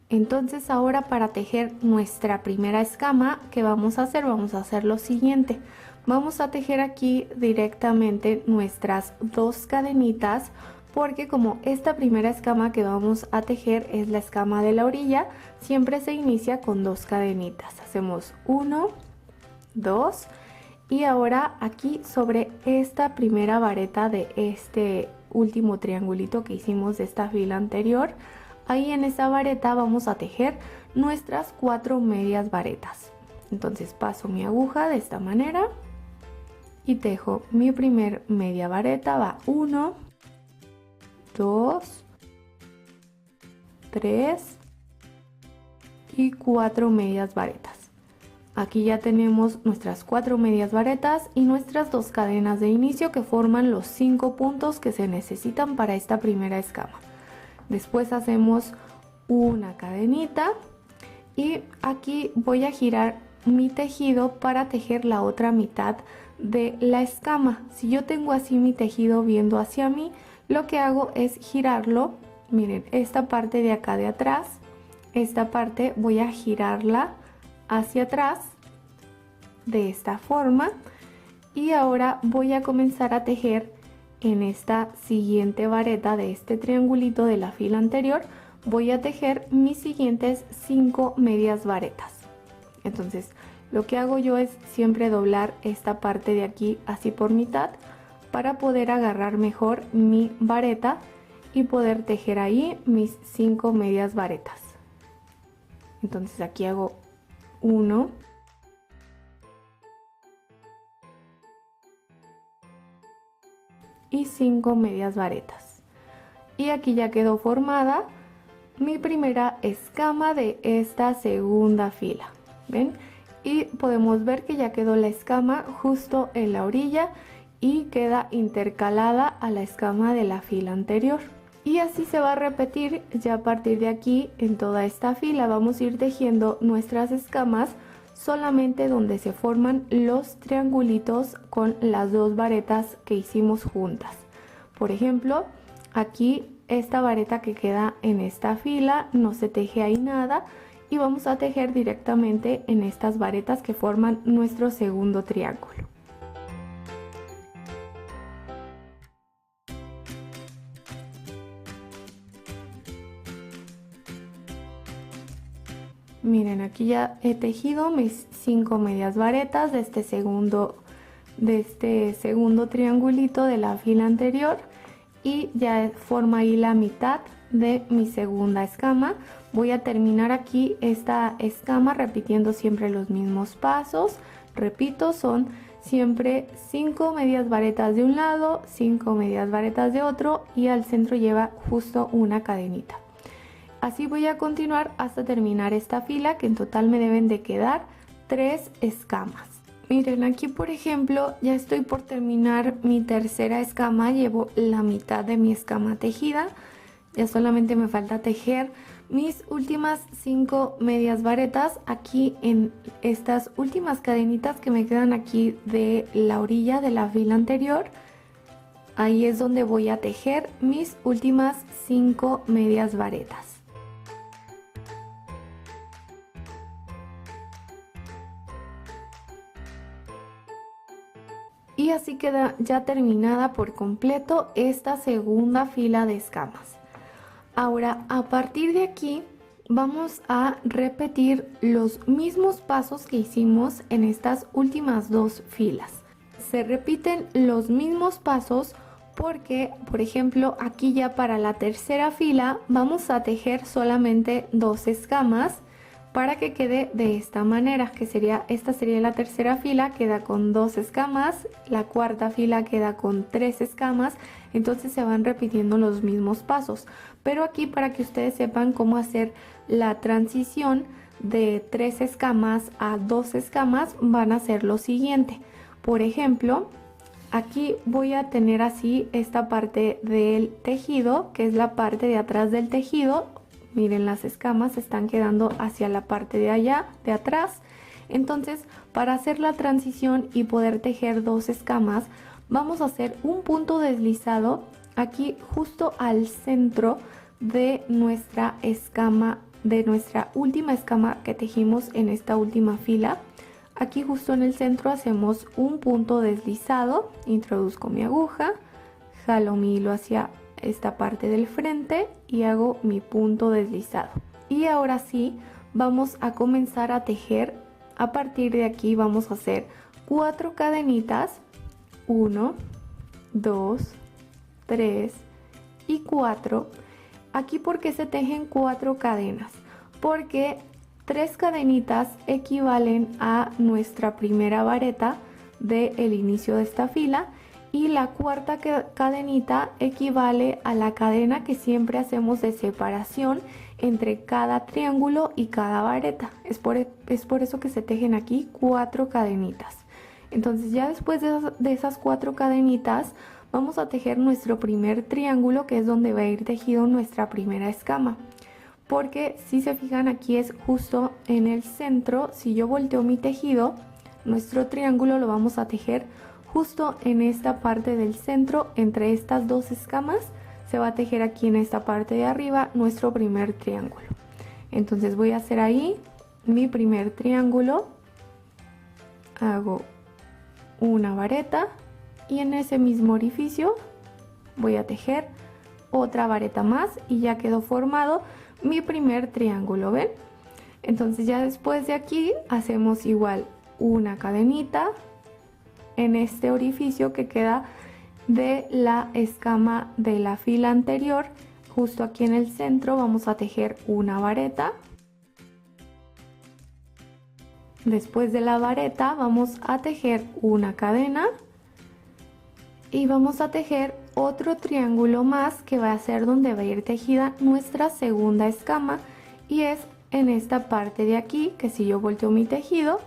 Entonces ahora para tejer nuestra primera escama, ¿qué vamos a hacer? Vamos a hacer lo siguiente. Vamos a tejer aquí directamente nuestras 2 cadenitas, porque como esta primera escama que vamos a tejer es la escama de la orilla, siempre se inicia con 2 cadenitas. Hacemos 1, 2 y ahora aquí sobre esta primera vareta de este último triangulito que hicimos de esta fila anterior, ahí en esa vareta vamos a tejer nuestras 4 medias varetas. Entonces paso mi aguja de esta manera y tejo mi primer media vareta. Va 1, 2, 3 y 4 medias varetas. Aquí ya tenemos nuestras 4 medias varetas y nuestras 2 cadenas de inicio que forman los 5 puntos que se necesitan para esta primera escama. Después hacemos una cadenita y aquí voy a girar mi tejido para tejer la otra mitad de la escama. Si yo tengo así mi tejido viendo hacia mí, lo que hago es girarlo. Miren, esta parte de acá de atrás, esta parte voy a girarla hacia atrás de esta forma y ahora voy a comenzar a tejer en esta siguiente vareta de este triangulito de la fila anterior. Voy a tejer mis siguientes 5 medias varetas. Entonces lo que hago yo es siempre doblar esta parte de aquí así por mitad para poder agarrar mejor mi vareta y poder tejer ahí mis 5 medias varetas. Entonces aquí hago 1, y 5 medias varetas y aquí ya quedó formada mi primera escama de esta segunda fila. ¿Ven? Y podemos ver que ya quedó la escama justo en la orilla y queda intercalada a la escama de la fila anterior. Y así se va a repetir ya a partir de aquí en toda esta fila. Vamos a ir tejiendo nuestras escamas solamente donde se forman los triangulitos con las 2 varetas que hicimos juntas. Por ejemplo, aquí esta vareta que queda en esta fila no se teje ahí nada y vamos a tejer directamente en estas varetas que forman nuestro segundo triángulo. Miren, aquí ya he tejido mis 5 medias varetas de este segundo triangulito de la fila anterior y ya forma ahí la mitad de mi segunda escama. Voy a terminar aquí esta escama repitiendo siempre los mismos pasos. Repito, son siempre 5 medias varetas de un lado, 5 medias varetas de otro y al centro lleva justo una cadenita. Así voy a continuar hasta terminar esta fila, que en total me deben de quedar 3 escamas. Miren, aquí por ejemplo ya estoy por terminar mi tercera escama, llevo la mitad de mi escama tejida. Ya solamente me falta tejer mis últimas 5 medias varetas aquí en estas últimas cadenitas que me quedan aquí de la orilla de la fila anterior. Ahí es donde voy a tejer mis últimas 5 medias varetas. Y así queda ya terminada por completo esta segunda fila de escamas. Ahora, a partir de aquí vamos a repetir los mismos pasos que hicimos en estas últimas 2 filas. Se repiten los mismos pasos porque, por ejemplo, aquí ya para la tercera fila vamos a tejer solamente 2 escamas para que quede de esta manera, que esta sería la tercera fila, queda con 2 escamas, la cuarta fila queda con 3 escamas, entonces se van repitiendo los mismos pasos. Pero aquí, para que ustedes sepan cómo hacer la transición de 3 escamas a 2 escamas, van a hacer lo siguiente. Por ejemplo, aquí voy a tener así esta parte del tejido, que es la parte de atrás del tejido. Miren, las escamas están quedando hacia la parte de allá, de atrás. Entonces, para hacer la transición y poder tejer 2 escamas, vamos a hacer un punto deslizado aquí justo al centro de nuestra escama, de nuestra última escama que tejimos en esta última fila. Aquí justo en el centro hacemos un punto deslizado, introduzco mi aguja, jalo mi hilo hacia esta parte del frente y hago mi punto deslizado. Y ahora sí, vamos a comenzar a tejer. A partir de aquí vamos a hacer 4 cadenitas, 1, 2, 3 y 4. Aquí, ¿por qué se tejen 4 cadenas? Porque 3 cadenitas equivalen a nuestra primera vareta del inicio de esta fila y la cuarta cadenita equivale a la cadena que siempre hacemos de separación entre cada triángulo y cada vareta. Es por eso que se tejen aquí 4 cadenitas. Entonces ya después de esas 4 cadenitas vamos a tejer nuestro primer triángulo, que es donde va a ir tejido nuestra primera escama. Porque si se fijan, aquí es justo en el centro. Si yo volteo mi tejido, nuestro triángulo lo vamos a tejer justo en esta parte del centro, entre estas 2 escamas. Se va a tejer aquí en esta parte de arriba nuestro primer triángulo. Entonces voy a hacer ahí mi primer triángulo, hago una vareta y en ese mismo orificio voy a tejer otra vareta más y ya quedó formado mi primer triángulo, ¿ven? Entonces ya después de aquí hacemos igual una cadenita en este orificio que queda de la escama de la fila anterior. Justo aquí en el centro vamos a tejer una vareta. Después de la vareta vamos a tejer una cadena y vamos a tejer otro triángulo más, que va a ser donde va a ir tejida nuestra segunda escama, y es en esta parte de aquí, que si yo volteo mi tejido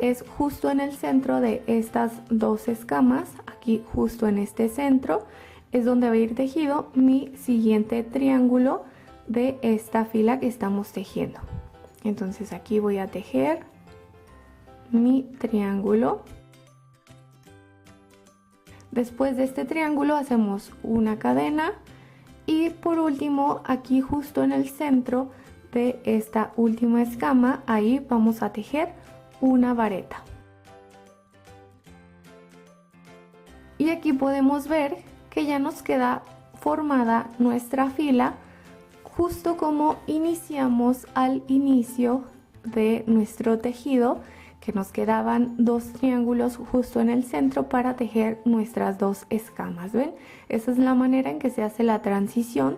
es justo en el centro de estas 2 escamas. Aquí justo en este centro es donde va a ir tejido mi siguiente triángulo de esta fila que estamos tejiendo. Entonces aquí voy a tejer mi triángulo. Después de este triángulo hacemos una cadena y por último aquí justo en el centro de esta última escama, ahí vamos a tejer una vareta. Y aquí podemos ver que ya nos queda formada nuestra fila justo como iniciamos al inicio de nuestro tejido, que nos quedaban 2 triángulos justo en el centro para tejer nuestras 2 escamas. ¿Ven? Esa es la manera en que se hace la transición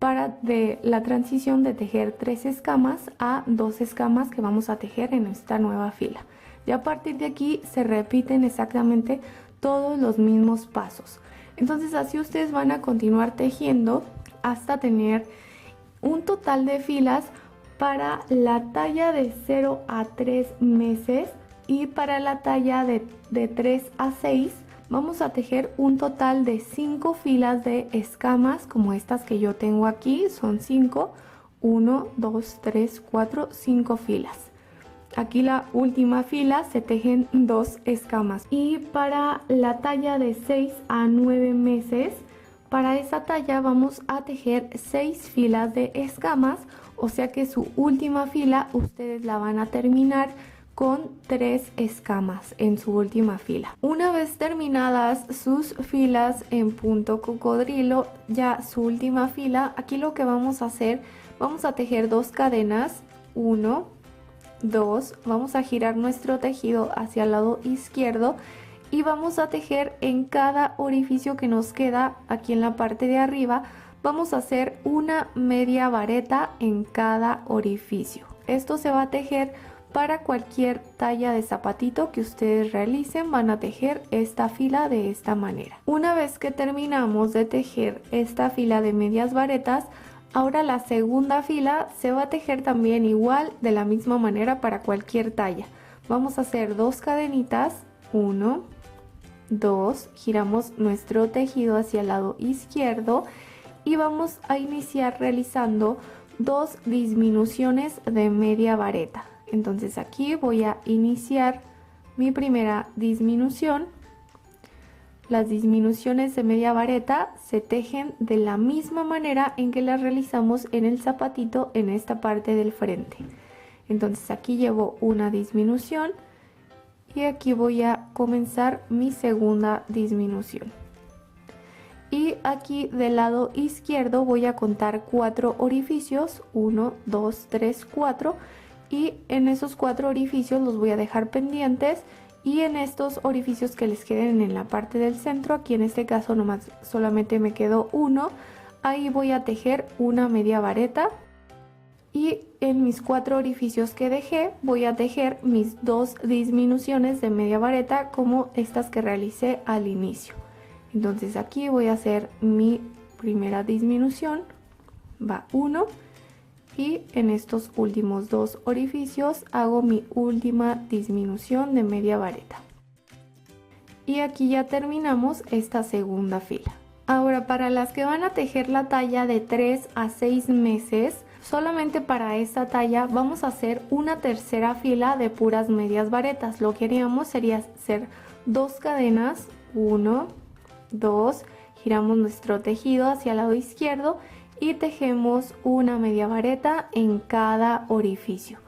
de tejer 3 escamas a 2 escamas que vamos a tejer en esta nueva fila. Y a partir de aquí se repiten exactamente todos los mismos pasos. Entonces así ustedes van a continuar tejiendo hasta tener un total de filas para la talla de 0 a 3 meses, y para la talla de 3 a 6 vamos a tejer un total de 5 filas de escamas como estas que yo tengo aquí. Son 5, 1, 2, 3, 4, 5 filas. Aquí la última fila se tejen 2 escamas. Y para la talla de 6 a 9 meses, para esa talla vamos a tejer 6 filas de escamas, o sea que su última fila ustedes la van a terminar con 3 escamas en su última fila. Una vez terminadas sus filas en punto cocodrilo, ya su última fila, aquí lo que vamos a hacer, vamos a tejer 2 cadenas, 1, 2, vamos a girar nuestro tejido hacia el lado izquierdo y vamos a tejer en cada orificio que nos queda aquí en la parte de arriba. Vamos a hacer una media vareta en cada orificio. Esto se va a tejer para cualquier talla de zapatito que ustedes realicen. Van a tejer esta fila de esta manera. Una vez que terminamos de tejer esta fila de medias varetas, ahora la segunda fila se va a tejer también igual, de la misma manera para cualquier talla. Vamos a hacer 2 cadenitas, 1, 2, giramos nuestro tejido hacia el lado izquierdo y vamos a iniciar realizando 2 disminuciones de media vareta. Entonces aquí voy a iniciar mi primera disminución. Las disminuciones de media vareta se tejen de la misma manera en que las realizamos en el zapatito en esta parte del frente. Entonces aquí llevo una disminución y aquí voy a comenzar mi segunda disminución. Y aquí del lado izquierdo voy a contar 4 orificios, 1, 2, 3, 4, y en esos 4 orificios los voy a dejar pendientes, y en estos orificios que les queden en la parte del centro, aquí en este caso nomás solamente me quedó uno, ahí voy a tejer una media vareta, y en mis 4 orificios que dejé voy a tejer mis 2 disminuciones de media vareta como estas que realicé al inicio. Entonces aquí voy a hacer mi primera disminución, va 1, y en estos últimos 2 orificios hago mi última disminución de media vareta. Y aquí ya terminamos esta segunda fila. Ahora, para las que van a tejer la talla de 3 a 6 meses, solamente para esta talla vamos a hacer una tercera fila de puras medias varetas. Lo que haríamos sería hacer 2 cadenas, 1, 2, giramos nuestro tejido hacia el lado izquierdo y tejemos una media vareta en cada orificio.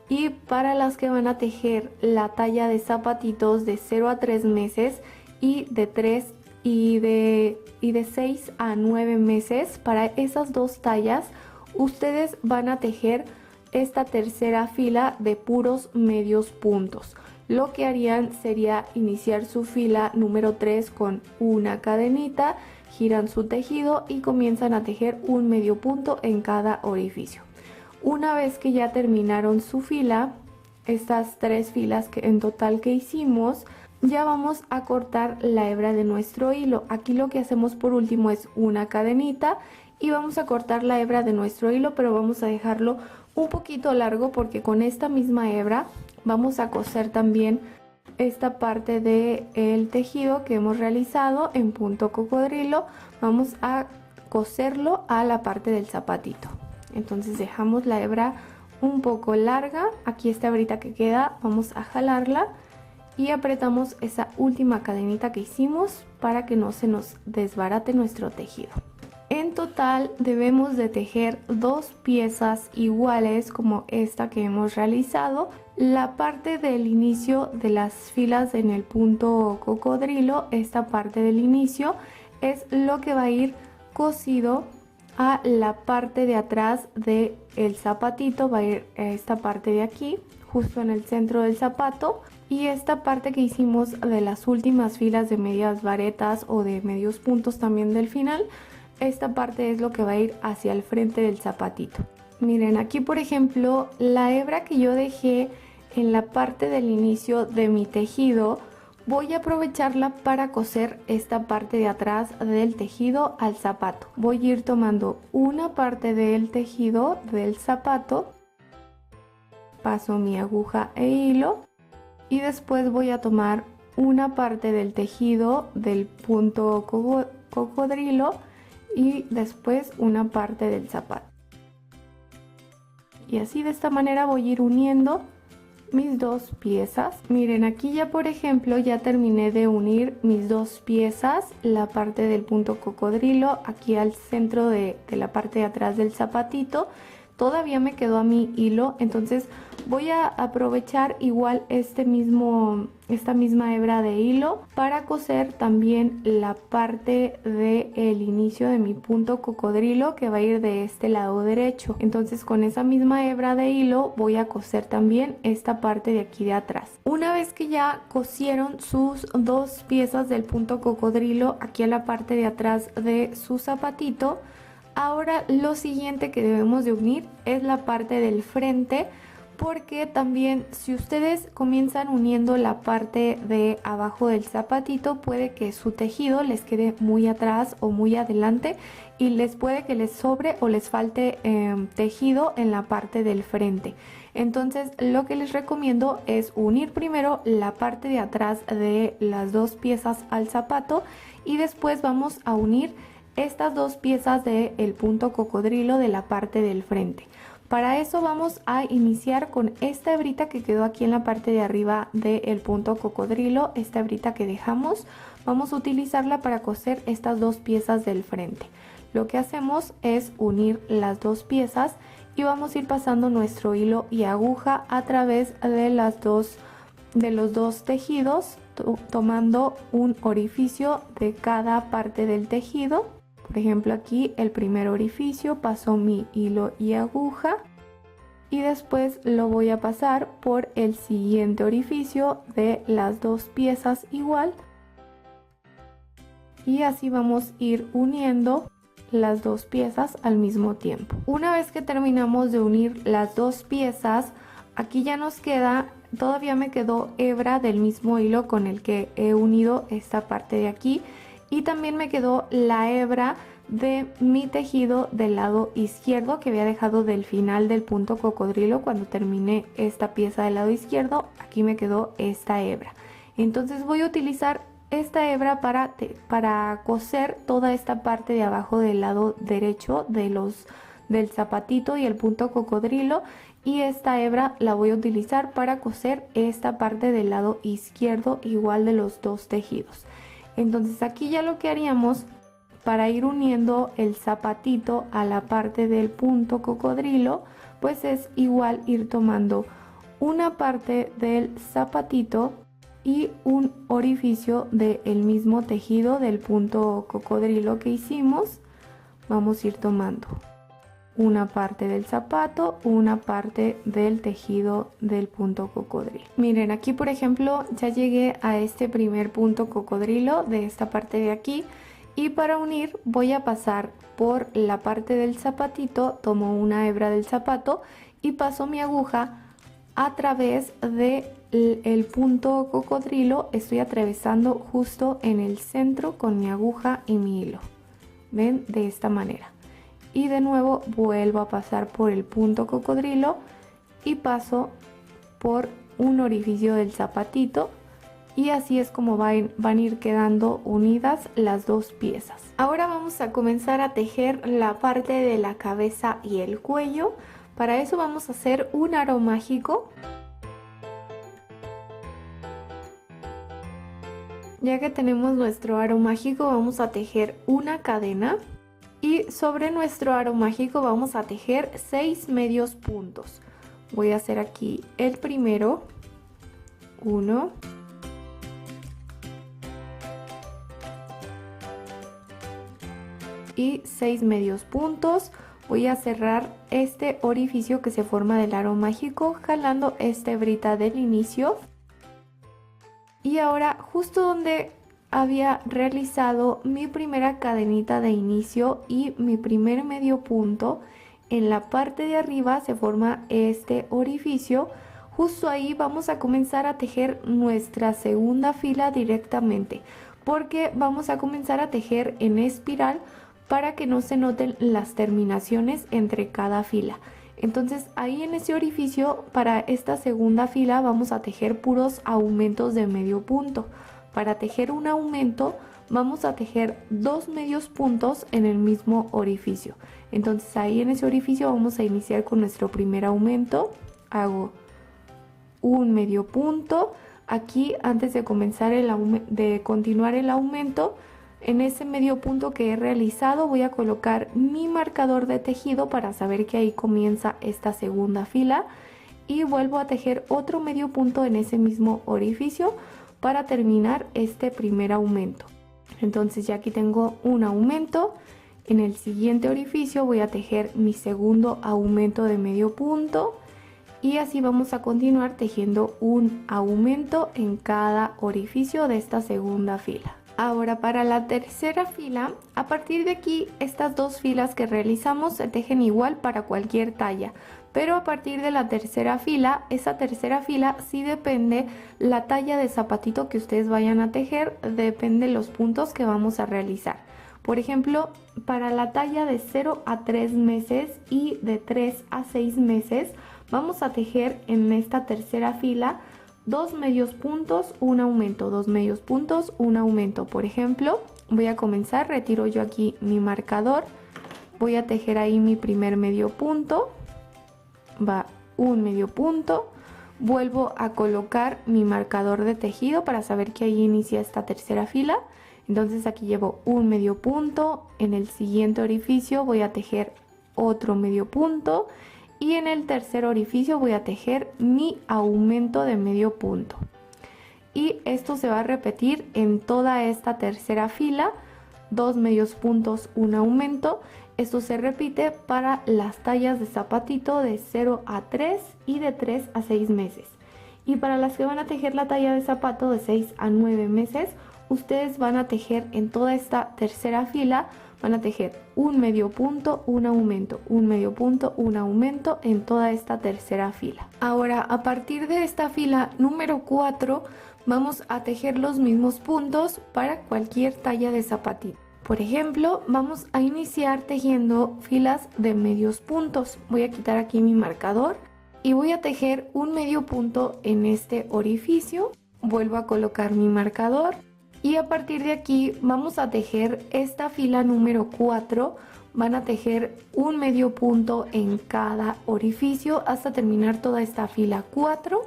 Y para las que van a tejer la talla de zapatitos de 0 a 3 meses y de 3 y de 6 a 9 meses, para esas 2 tallas ustedes van a tejer esta tercera fila de puros medios puntos. Lo que harían sería iniciar su fila número 3 con una cadenita, giran su tejido y comienzan a tejer un medio punto en cada orificio. Una vez que ya terminaron su fila, estas 3 filas en total que hicimos, ya vamos a cortar la hebra de nuestro hilo. Aquí lo que hacemos por último es una cadenita y vamos a cortar la hebra de nuestro hilo, pero vamos a dejarlo un poquito largo porque con esta misma hebra vamos a coser también esta parte del tejido que hemos realizado en punto cocodrilo. Vamos a coserlo a la parte del zapatito. Entonces dejamos la hebra un poco larga. Aquí esta hebrita que queda vamos a jalarla y apretamos esa última cadenita que hicimos para que no se nos desbarate nuestro tejido. En total debemos de tejer 2 piezas iguales como esta que hemos realizado. La parte del inicio de las filas en el punto cocodrilo, esta parte del inicio es lo que va a ir cosido a la parte de atrás del zapatito, va a ir a esta parte de aquí, justo en el centro del zapato. Y esta parte que hicimos de las últimas filas de medias varetas o de medios puntos también del final, esta parte es lo que va a ir hacia el frente del zapatito. Miren, aquí por ejemplo, la hebra que yo dejé en la parte del inicio de mi tejido, voy a aprovecharla para coser esta parte de atrás del tejido al zapato. Voy a ir tomando una parte del tejido del zapato, paso mi aguja e hilo y después voy a tomar una parte del tejido del punto cocodrilo y después una parte del zapato. Y así de esta manera voy a ir uniendo mis 2 piezas. Miren, aquí ya por ejemplo ya terminé de unir mis 2 piezas, la parte del punto cocodrilo aquí al centro de la parte de atrás del zapatito. Todavía me quedó a mi hilo, entonces voy a aprovechar igual esta misma hebra de hilo para coser también la parte del inicio de mi punto cocodrilo que va a ir de este lado derecho. Entonces con esa misma hebra de hilo voy a coser también esta parte de aquí de atrás. Una vez que ya cosieron sus 2 piezas del punto cocodrilo aquí a la parte de atrás de su zapatito, ahora lo siguiente que debemos de unir es la parte del frente, porque también si ustedes comienzan uniendo la parte de abajo del zapatito, puede que su tejido les quede muy atrás o muy adelante y les puede que les sobre o les falte tejido en la parte del frente. Entonces lo que les recomiendo es unir primero la parte de atrás de las 2 piezas al zapato y después vamos a unir estas 2 piezas del punto cocodrilo de la parte del frente. Para eso vamos a iniciar con esta hebrita que quedó aquí en la parte de arriba del punto cocodrilo. Esta hebrita que dejamos, vamos a utilizarla para coser estas dos piezas del frente. Lo que hacemos es unir las dos piezas y vamos a ir pasando nuestro hilo y aguja a través de los dos tejidos, tomando un orificio de cada parte del tejido. Por ejemplo, aquí el primer orificio paso mi hilo y aguja y después lo voy a pasar por el siguiente orificio de las dos piezas igual, y así vamos a ir uniendo las dos piezas al mismo tiempo. Una vez que terminamos de unir las dos piezas, aquí ya nos queda, todavía me quedó hebra del mismo hilo con el que he unido esta parte de aquí, y también me quedó la hebra de mi tejido del lado izquierdo que había dejado del final del punto cocodrilo. Cuando terminé esta pieza del lado izquierdo, aquí me quedó esta hebra. Entonces voy a utilizar esta hebra para coser toda esta parte de abajo del lado derecho del zapatito y el punto cocodrilo, y esta hebra la voy a utilizar para coser esta parte del lado izquierdo igual de los dos tejidos. Entonces aquí ya lo que haríamos para ir uniendo el zapatito a la parte del punto cocodrilo, pues es igual ir tomando una parte del zapatito y un orificio del mismo tejido del punto cocodrilo que hicimos. Vamos a ir tomando una parte del zapato, una parte del tejido del punto cocodrilo. Miren, aquí por ejemplo ya llegué a este primer punto cocodrilo de esta parte de aquí, y para unir voy a pasar por la parte del zapatito, tomo una hebra del zapato y paso mi aguja a través del punto cocodrilo. Estoy atravesando justo en el centro con mi aguja y mi hilo, ven, de esta manera. Y de nuevo vuelvo a pasar por el punto cocodrilo y paso por un orificio del zapatito, y así es como van a ir quedando unidas las dos piezas. Ahora vamos a comenzar a tejer la parte de la cabeza y el cuello. Para eso vamos a hacer un aro mágico. Ya que tenemos nuestro aro mágico, vamos a tejer una cadena. Y sobre nuestro aro mágico vamos a tejer 6 medios puntos. Voy a hacer aquí el primero, 1, 6 medios puntos. Voy a cerrar este orificio que se forma del aro mágico jalando esta hebrita del inicio, y ahora justo donde había realizado mi primera cadenita de inicio y mi primer medio punto, en la parte de arriba se forma este orificio. Justo ahí vamos a comenzar a tejer nuestra segunda fila directamente, porque vamos a comenzar a tejer en espiral para que no se noten las terminaciones entre cada fila. Entonces ahí en ese orificio, para esta segunda fila, vamos a tejer puros aumentos de medio punto. Para tejer un aumento vamos a tejer 2 medios puntos en el mismo orificio. Entonces ahí en ese orificio vamos a iniciar con nuestro primer aumento. Hago un medio punto. Aquí, antes de comenzar de continuar el aumento, en ese medio punto que he realizado voy a colocar mi marcador de tejido para saber que ahí comienza esta segunda fila, y vuelvo a tejer otro medio punto en ese mismo orificio para terminar este primer aumento. Entonces ya aquí tengo un aumento. En el siguiente orificio voy a tejer mi segundo aumento de medio punto, y así vamos a continuar tejiendo un aumento en cada orificio de esta segunda fila. Ahora, para la tercera fila, a partir de aquí, estas dos filas que realizamos se tejen igual para cualquier talla, pero a partir de la tercera fila, esa tercera fila sí depende la talla de zapatito que ustedes vayan a tejer, depende los puntos que vamos a realizar. Por ejemplo, para la talla de 0 a 3 meses y de 3 a 6 meses, vamos a tejer en esta tercera fila 2 medios puntos, un aumento, 2 medios puntos, un aumento. Por ejemplo, voy a comenzar, retiro yo aquí mi marcador, voy a tejer ahí mi primer medio punto, va un medio punto, vuelvo a colocar mi marcador de tejido para saber que ahí inicia esta tercera fila. Entonces aquí llevo un medio punto, en el siguiente orificio voy a tejer otro medio punto y en el tercer orificio voy a tejer mi aumento de medio punto. Y esto se va a repetir en toda esta tercera fila, 2 medios puntos, un aumento. Esto se repite para las tallas de zapatito de 0 a 3 y de 3 a 6 meses. Y para las que van a tejer la talla de zapato de 6 a 9 meses, ustedes van a tejer en toda esta tercera fila, van a tejer un medio punto, un aumento, un medio punto, un aumento en toda esta tercera fila. Ahora, a partir de esta fila número 4, vamos a tejer los mismos puntos para cualquier talla de zapatito. Por ejemplo, vamos a iniciar tejiendo filas de medios puntos. Voy a quitar aquí mi marcador y voy a tejer un medio punto en este orificio. Vuelvo a colocar mi marcador y a partir de aquí vamos a tejer esta fila número 4. Van a tejer un medio punto en cada orificio hasta terminar toda esta fila 4.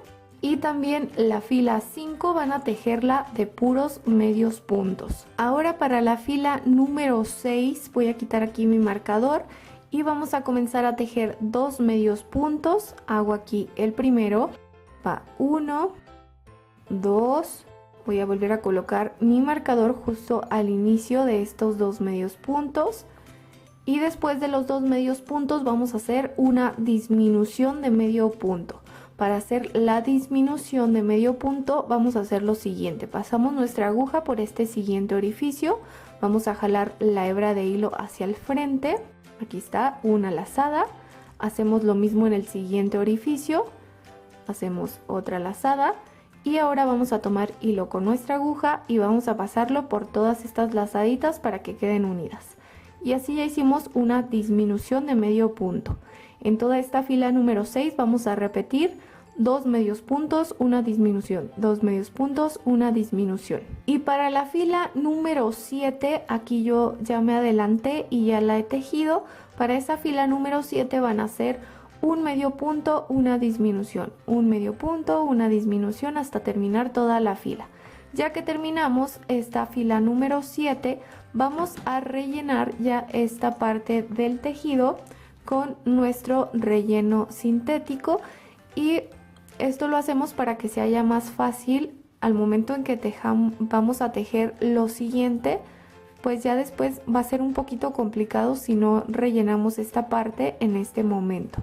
Y también la fila 5 van a tejerla de puros medios puntos. Ahora para la fila número 6 voy a quitar aquí mi marcador y vamos a comenzar a tejer 2 medios puntos. Hago aquí el primero, va 1, 2, voy a volver a colocar mi marcador justo al inicio de estos 2 medios puntos. Y después de los 2 medios puntos vamos a hacer una disminución de medio punto. Para hacer la disminución de medio punto vamos a hacer lo siguiente. Pasamos nuestra aguja por este siguiente orificio. Vamos a jalar la hebra de hilo hacia el frente. Aquí está, una lazada. Hacemos lo mismo en el siguiente orificio. Hacemos otra lazada. Y ahora vamos a tomar hilo con nuestra aguja y vamos a pasarlo por todas estas lazaditas para que queden unidas. Y así ya hicimos una disminución de medio punto. En toda esta fila número 6 vamos a repetir 2 medios puntos, una disminución, 2 medios puntos, una disminución. Y para la fila número 7, aquí yo ya me adelanté y ya la he tejido. Para esa fila número 7 van a ser un medio punto, una disminución, un medio punto, una disminución hasta terminar toda la fila. Ya que terminamos esta fila número 7, vamos a rellenar ya esta parte del tejido con nuestro relleno sintético y esto lo hacemos para que se haya más fácil al momento en que vamos a tejer lo siguiente, pues ya después va a ser un poquito complicado si no rellenamos esta parte en este momento.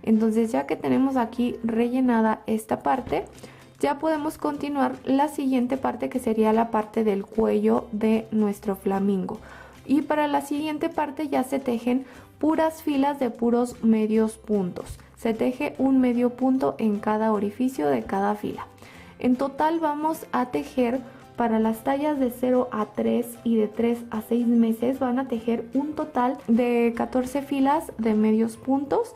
Entonces ya que tenemos aquí rellenada esta parte, ya podemos continuar la siguiente parte que sería la parte del cuello de nuestro flamingo. Y para la siguiente parte ya se tejen puras filas de puros medios puntos. Se teje un medio punto en cada orificio de cada fila. En total vamos a tejer para las tallas de 0 a 3 y de 3 a 6 meses van a tejer un total de 14 filas de medios puntos.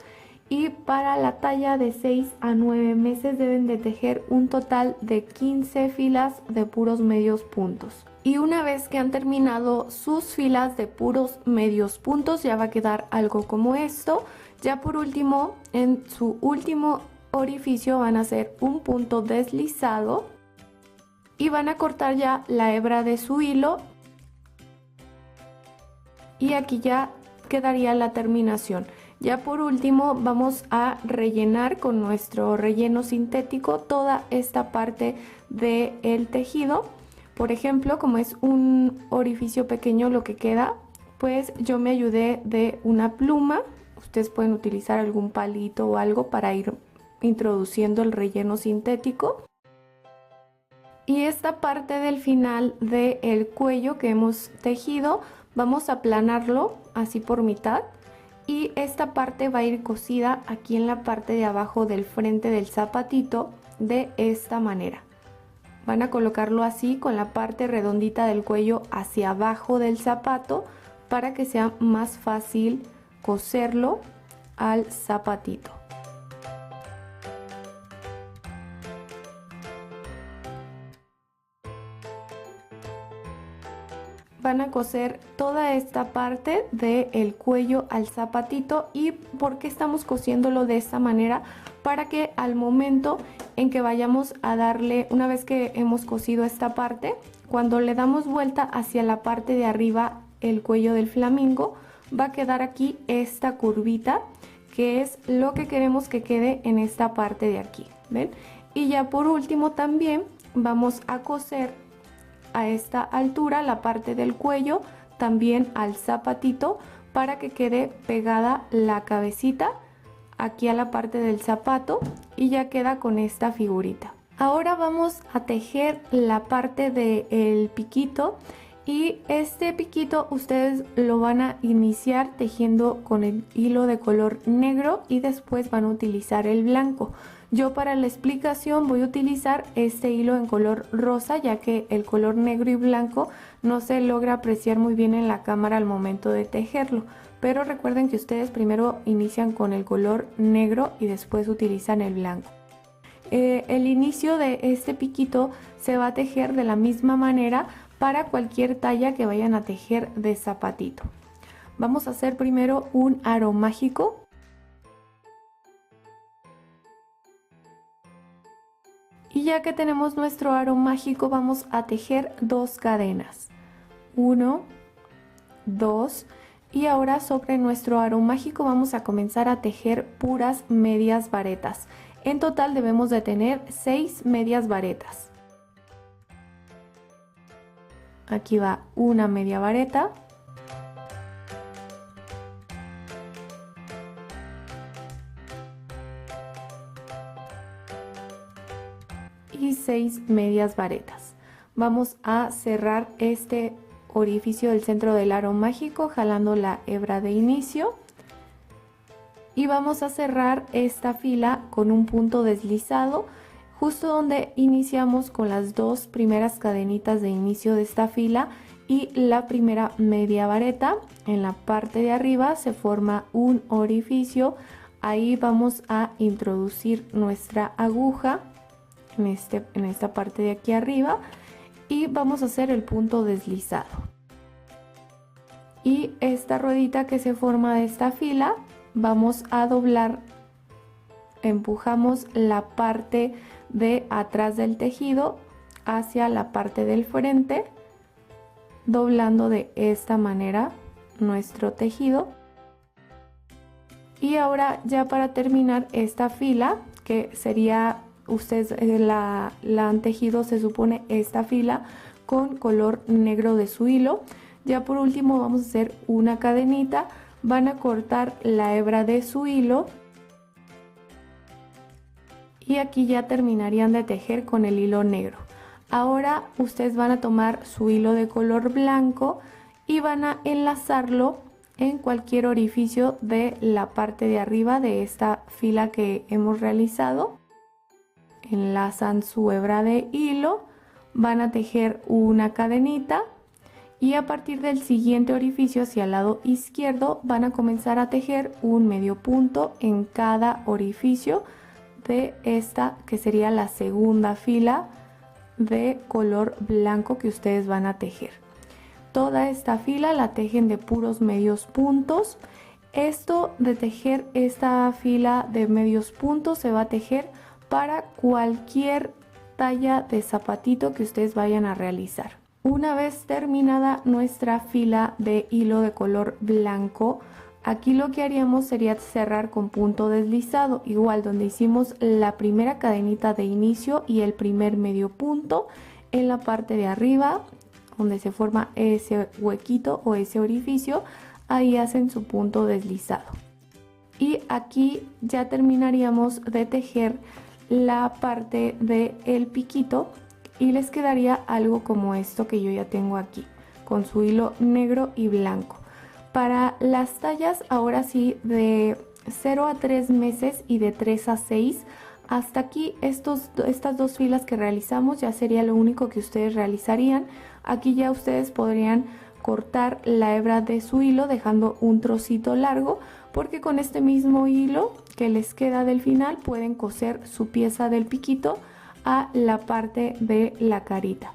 Y para la talla de 6 a 9 meses deben de tejer un total de 15 filas de puros medios puntos. Y una vez que han terminado sus filas de puros medios puntos ya va a quedar algo como esto. Ya por último, en su último orificio van a hacer un punto deslizado y van a cortar ya la hebra de su hilo. Y aquí ya quedaría la terminación. Ya por último vamos a rellenar con nuestro relleno sintético toda esta parte del tejido. Por ejemplo, como es un orificio pequeño lo que queda, pues yo me ayudé de una pluma. Ustedes pueden utilizar algún palito o algo para ir introduciendo el relleno sintético. Y esta parte del final del cuello que hemos tejido, vamos a aplanarlo así por mitad. Y esta parte va a ir cosida aquí en la parte de abajo del frente del zapatito de esta manera. Van a colocarlo así con la parte redondita del cuello hacia abajo del zapato para que sea más fácil coserlo al zapatito. van a coser toda esta parte del cuello al zapatito. ¿Y por qué estamos cosiéndolo de esta manera? Para que al momento en que vayamos a darle, una vez que hemos cosido esta parte, cuando le damos vuelta hacia la parte de arriba, el cuello del flamingo, va a quedar aquí esta curvita, que es lo que queremos que quede en esta parte de aquí, ¿ven? Y ya por último también vamos a coser a esta altura la parte del cuello también al zapatito, para que quede pegada la cabecita aquí a la parte del zapato, y ya queda con esta figurita. Ahora vamos a tejer la parte del piquito, y este piquito ustedes lo van a iniciar tejiendo con el hilo de color negro y después van a utilizar el blanco. Yo para la explicación voy a utilizar este hilo en color rosa, ya que el color negro y blanco no se logra apreciar muy bien en la cámara al momento de tejerlo. Pero recuerden que ustedes primero inician con el color negro y después utilizan el blanco. El inicio de este piquito se va a tejer de la misma manera para cualquier talla que vayan a tejer de zapatito. Vamos a hacer primero un aro mágico. Y ya que tenemos nuestro aro mágico, vamos a tejer 2 cadenas. 1, 2, y ahora sobre nuestro aro mágico vamos a comenzar a tejer puras medias varetas. En total debemos de tener 6 medias varetas. Aquí va una media vareta. Y 6 medias varetas. Vamos a cerrar este orificio del centro del aro mágico jalando la hebra de inicio. Y vamos a cerrar esta fila con un punto deslizado justo donde iniciamos con las 2 primeras cadenitas de inicio de esta fila, y la primera media vareta. En la parte de arriba se forma un orificio, ahí vamos a introducir nuestra aguja en esta parte de aquí arriba, y vamos a hacer el punto deslizado. Y esta ruedita que se forma de esta fila vamos a doblar, empujamos la parte de atrás del tejido hacia la parte del frente, doblando de esta manera nuestro tejido. Y ahora ya para terminar esta fila, que sería, ustedes la han tejido, se supone, esta fila con color negro de su hilo. Ya por último vamos a hacer una cadenita, van a cortar la hebra de su hilo y aquí ya terminarían de tejer con el hilo negro. Ahora ustedes van a tomar su hilo de color blanco y van a enlazarlo en cualquier orificio de la parte de arriba de esta fila que hemos realizado. Enlazan su hebra de hilo, van a tejer una cadenita y a partir del siguiente orificio hacia el lado izquierdo van a comenzar a tejer un medio punto en cada orificio de esta que sería la segunda fila de color blanco que ustedes van a tejer. Toda esta fila la tejen de puros medios puntos. Esto de tejer esta fila de medios puntos se va a tejer para cualquier talla de zapatito que ustedes vayan a realizar. Una vez terminada nuestra fila de hilo de color blanco, aquí lo que haríamos sería cerrar con punto deslizado, igual donde hicimos la primera cadenita de inicio y el primer medio punto. En la parte de arriba, donde se forma ese huequito o ese orificio, ahí hacen su punto deslizado. Y aquí ya terminaríamos de tejer la parte del piquito y les quedaría algo como esto que yo ya tengo aquí, con su hilo negro y blanco. Para las tallas, ahora sí, de 0 a 3 meses y de 3 a 6, hasta aquí estas 2 filas que realizamos ya sería lo único que ustedes realizarían. Aquí ya ustedes podrían cortar la hebra de su hilo dejando un trocito largo, porque con este mismo hilo que les queda del final pueden coser su pieza del piquito a la parte de la carita.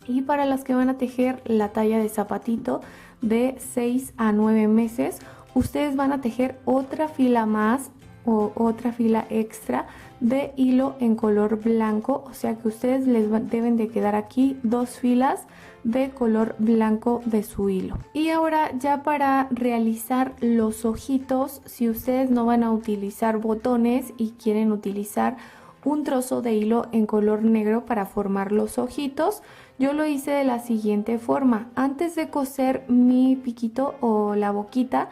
Y para las que van a tejer la talla de zapatito de 6 a 9 meses, ustedes van a tejer otra fila más o otra fila extra de hilo en color blanco, o sea que ustedes deben de quedar aquí 2 filas de color blanco de su hilo. Y ahora ya para realizar los ojitos, si ustedes no van a utilizar botones y quieren utilizar un trozo de hilo en color negro para formar los ojitos, yo lo hice de la siguiente forma. Antes de coser mi piquito o la boquita,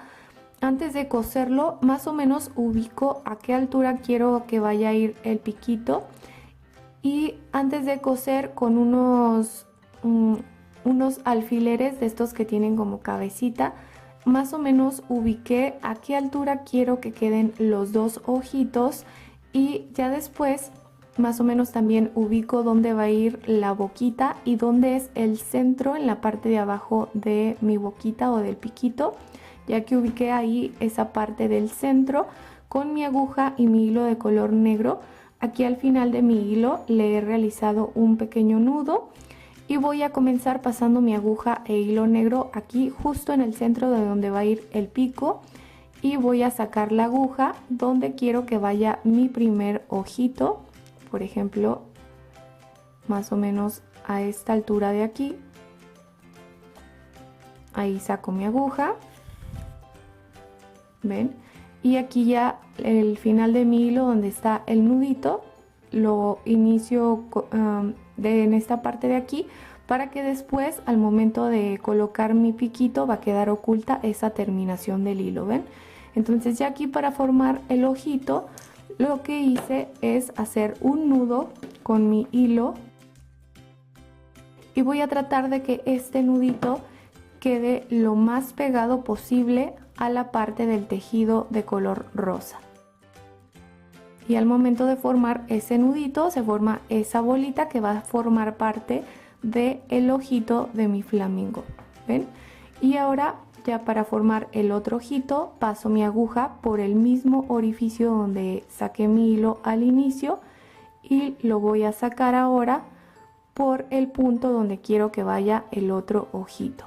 antes de coserlo, más o menos ubico a qué altura quiero que vaya a ir el piquito, y antes de coser con unos alfileres de estos que tienen como cabecita, más o menos ubiqué a qué altura quiero que queden los 2 ojitos, y ya después más o menos también ubico dónde va a ir la boquita y dónde es el centro en la parte de abajo de mi boquita o del piquito. Ya que ubiqué ahí esa parte del centro, con mi aguja y mi hilo de color negro, aquí al final de mi hilo le he realizado un pequeño nudo y voy a comenzar pasando mi aguja e hilo negro aquí justo en el centro de donde va a ir el pico, y voy a sacar la aguja donde quiero que vaya mi primer ojito, por ejemplo más o menos a esta altura de aquí. Ahí saco mi aguja, ¿ven? Y aquí ya el final de mi hilo donde está el nudito lo inicio en esta parte de aquí, para que después al momento de colocar mi piquito va a quedar oculta esa terminación del hilo, ¿ven? Entonces ya aquí para formar el ojito lo que hice es hacer un nudo con mi hilo, y voy a tratar de que este nudito quede lo más pegado posible a la parte del tejido de color rosa. Y al momento de formar ese nudito se forma esa bolita que va a formar parte del ojito de mi flamingo, ¿ven? Y ahora ya para formar el otro ojito paso mi aguja por el mismo orificio donde saqué mi hilo al inicio, y lo voy a sacar ahora por el punto donde quiero que vaya el otro ojito.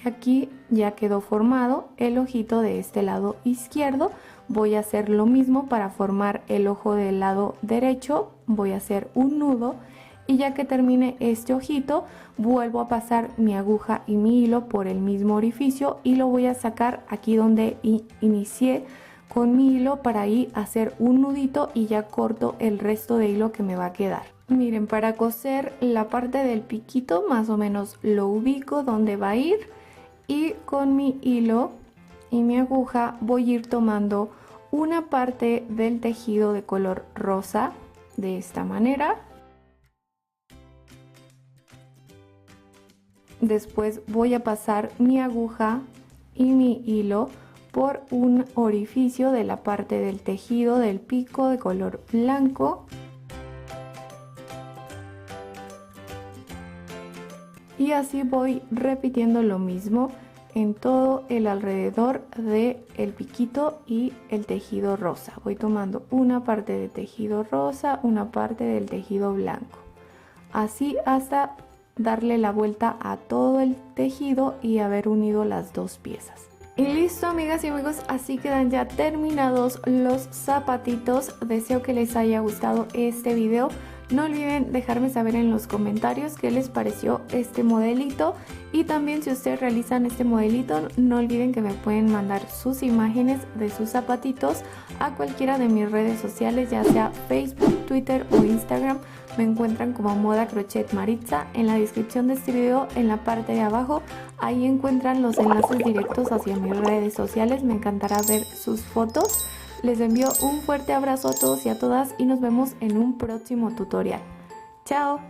Aquí ya quedó formado el ojito de este lado izquierdo. Voy a hacer lo mismo para formar el ojo del lado derecho. Voy a hacer un nudo, y ya que termine este ojito vuelvo a pasar mi aguja y mi hilo por el mismo orificio y lo voy a sacar aquí donde inicié con mi hilo, para ahí hacer un nudito y ya corto el resto de hilo que me va a quedar. Miren, para coser la parte del piquito más o menos lo ubico donde va a ir, y con mi hilo y mi aguja voy a ir tomando una parte del tejido de color rosa de esta manera. Después voy a pasar mi aguja y mi hilo por un orificio de la parte del tejido del pico de color blanco. Y así voy repitiendo lo mismo en todo el alrededor del piquito y el tejido rosa. Voy tomando una parte de tejido rosa, una parte del tejido blanco. Así hasta darle la vuelta a todo el tejido y haber unido las 2 piezas. Y listo, amigas y amigos, así quedan ya terminados los zapatitos. Deseo que les haya gustado este video. No olviden dejarme saber en los comentarios qué les pareció este modelito, y también si ustedes realizan este modelito no olviden que me pueden mandar sus imágenes de sus zapatitos a cualquiera de mis redes sociales, ya sea Facebook, Twitter o Instagram. Me encuentran como Moda Crochet Maritza. En la descripción de este video, en la parte de abajo, ahí encuentran los enlaces directos hacia mis redes sociales. Me encantará ver sus fotos. Les envío un fuerte abrazo a todos y a todas, y nos vemos en un próximo tutorial. ¡Chao!